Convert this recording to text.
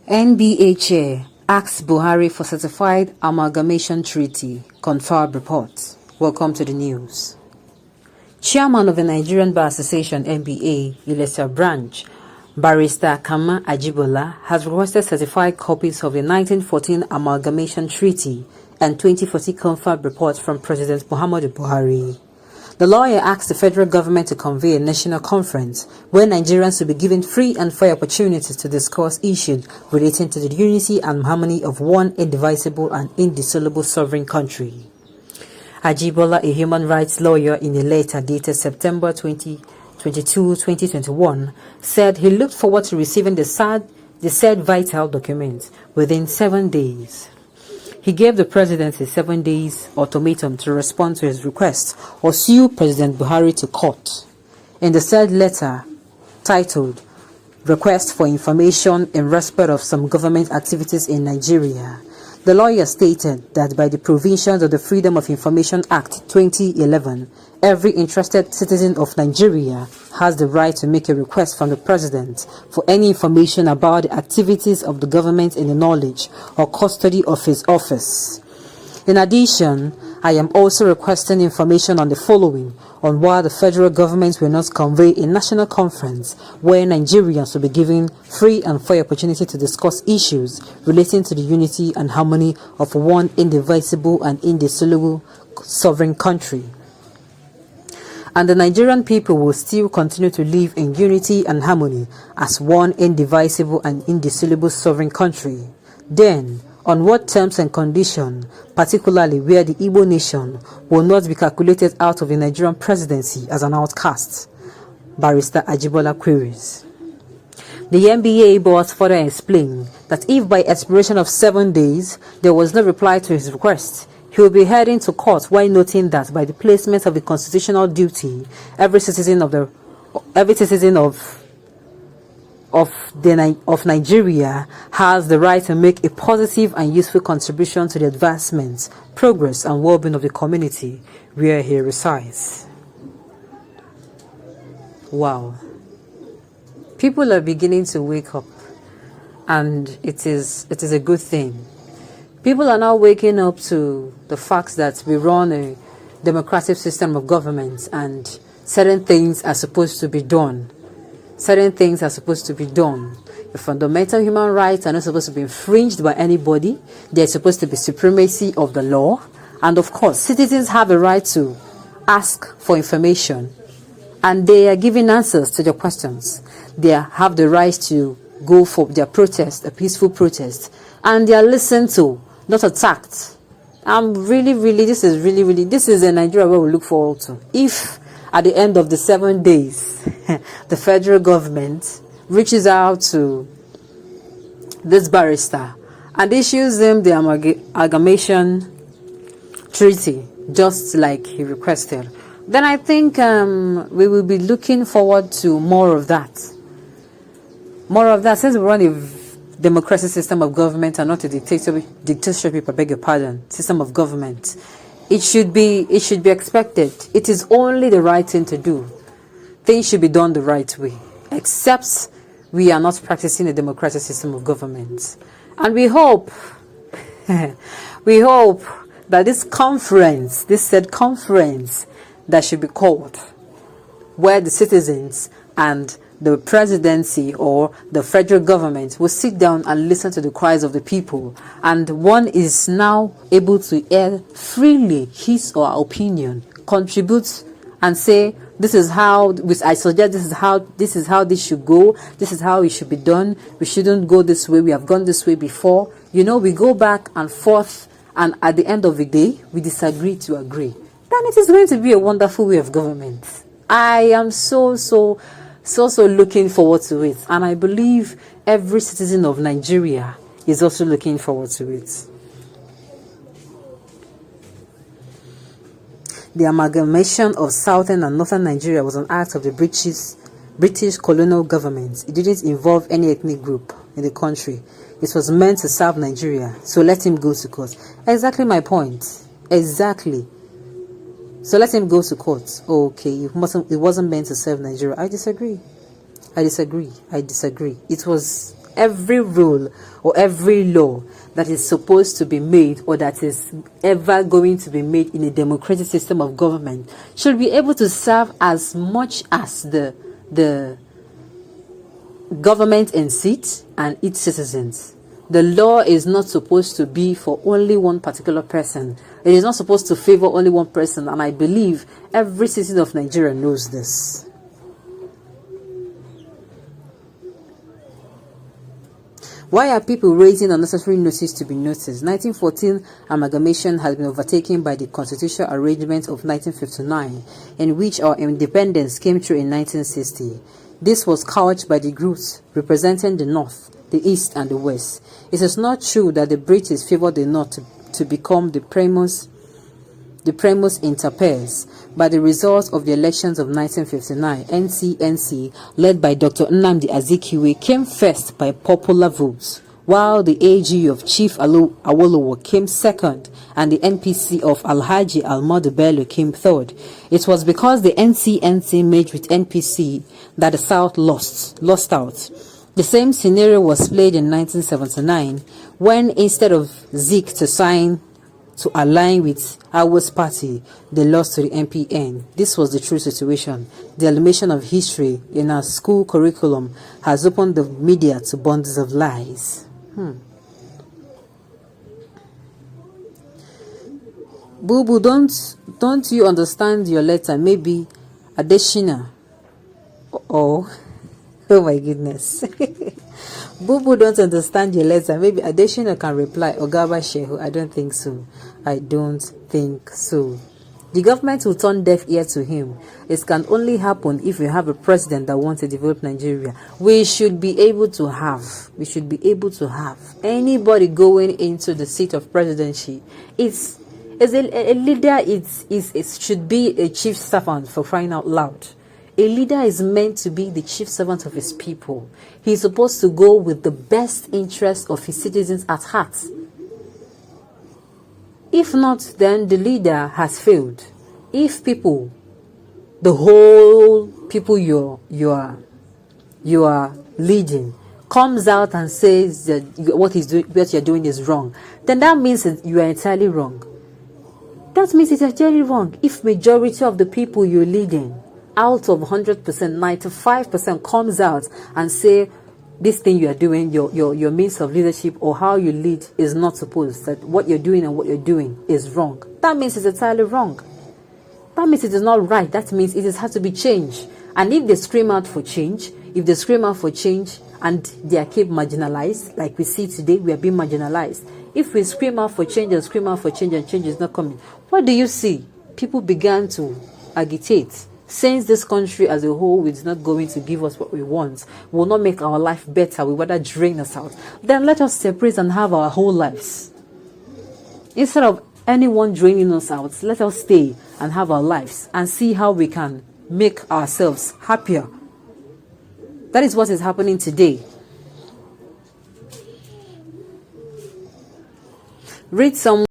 NBA Chair asks Buhari for certified amalgamation treaty, Confab report. Welcome to the news. Chairman of the Nigerian Bar Association NBA, Ilesa Branch, Barrister Kama Ajibola, has requested certified copies of the 1914 Amalgamation Treaty and 2040 Confab report from President Muhammadu Buhari. The lawyer asked the federal government to convene a national conference where Nigerians will be given free and fair opportunities to discuss issues relating to the unity and harmony of one indivisible and indissoluble sovereign country. Ajibola, a human rights lawyer, in a letter dated September 2021, said he looked forward to receiving the said vital document within 7 days. He gave the president a 7 days ultimatum to respond to his request or sue President Buhari to court. In the said letter, titled Request for Information in Respect of Some Government Activities in Nigeria, the lawyer stated that by the provisions of the Freedom of Information Act 2011, every interested citizen of Nigeria has the right to make a request from the president for any information about the activities of the government in the knowledge or custody of his office. In addition, I am also requesting information on the following: on why the federal government will not convene a national conference where Nigerians will be given free and fair opportunity to discuss issues relating to the unity and harmony of one indivisible and indissoluble sovereign country, and the Nigerian people will still continue to live in unity and harmony as one indivisible and indissoluble sovereign country. Then, on what terms and conditions, particularly where the Igbo nation will not be calculated out of the Nigerian presidency as an outcast? Barrister Ajibola queries. The NBA boss further explained that if by expiration of 7 days there was no reply to his request, he will be heading to court, while noting that by the placement of the constitutional duty, every citizen of Nigeria has the right to make a positive and useful contribution to the advancement, progress, and well-being of the community where he resides. Wow. People are beginning to wake up, and it is a good thing. People are now waking up to the fact that we run a democratic system of government and certain things are supposed to be done. Certain things are supposed to be done. The fundamental human rights are not supposed to be infringed by anybody. There's supposed to be supremacy of the law. And of course, citizens have a right to ask for information, and they are giving answers to their questions. They have the right to go for their protest, a peaceful protest, and they are listened to, not attacked. This is a Nigeria where we look forward to. If at the end of the 7 days, the federal government reaches out to this barrister and issues him the amalgamation treaty, just like he requested, then I think we will be looking forward to more of that. More of that, since we run a democratic system of government and not a dictatorship, I beg your pardon, system of government. It should be expected. It is only the right thing to do. Things should be done the right way, except we are not practicing a democratic system of government. And we hope that this said conference that should be called, where the citizens and the presidency or the federal government will sit down and listen to the cries of the people, and one is now able to air freely his or her opinion, contribute and say, this is how I suggest, this is how this should go, this is how it should be done, we shouldn't go this way, we have gone this way before. We go back and forth, and at the end of the day we disagree to agree. Then it is going to be a wonderful way of government. I am so looking forward to it, and I believe every citizen of Nigeria is also looking forward to it. The amalgamation of southern and northern Nigeria was an act of the British colonial government. It didn't involve any ethnic group in the country. It was meant to serve Nigeria, so let him go to court. Exactly my point. Exactly. So let him go to court. Okay, it wasn't meant to serve Nigeria. I disagree. It was every rule or every law that is supposed to be made or that is ever going to be made in a democratic system of government should be able to serve as much as the government in seat and its citizens. The law is not supposed to be for only one particular person. It is not supposed to favor only one person, and I believe every citizen of Nigeria knows this. Why are people raising unnecessary notice to be noticed? 1914 amalgamation has been overtaken by the constitutional arrangement of 1959, in which our independence came through in 1960. This was couched by the groups representing the North, the East, and the West. It is not true that the British favored the North to become the primus inter pares. By the results of the elections of 1959, NCNC, led by Dr. Nnamdi Azikiwe, came first by popular votes, while the AG of Chief Awolowo came second, and the NPC of Alhaji Almadu Bello came third. It was because the NCNC merged with NPC that the South lost out. The same scenario was played in 1979, when instead of Zik to align with Awo's party, they lost to the MPN. This was the true situation. The elimination of history in our school curriculum has opened the media to bundles of lies. Boo Boo, don't you understand your letter? Maybe Adeshina. Oh my goodness. Boo Boo don't understand your letter. Maybe Adeshina can reply. Ogaba Shehu. I don't think so. I don't think so. The government will turn deaf ear to him. It can only happen if we have a president that wants to develop Nigeria. We should be able to have anybody going into the seat of presidency. As a leader, it should be a chief servant, for crying out loud. A leader is meant to be the chief servant of his people. He's supposed to go with the best interest of his citizens at heart. If not, then the leader has failed. If the whole people you are leading, comes out and says that what you're doing is wrong, then that means that you are entirely wrong. That means it's entirely wrong. If majority of the people you're leading, out of 100%, 95% comes out and say this thing you are doing, your means of leadership or how you lead is not supposed, that what you're doing and what you're doing is wrong. That means it's entirely wrong. That means it is not right. That means it has to be changed. And if they scream out for change, and they are kept marginalized, like we see today, we are being marginalized. If we scream out for change and change is not coming, what do you see? People began to agitate. Since this country as a whole is not going to give us what we want, will not make our life better, we rather drain us out, then let us separate and have our whole lives. Instead of anyone draining us out, let us stay and have our lives and see how we can make ourselves happier. That is what is happening today. Read some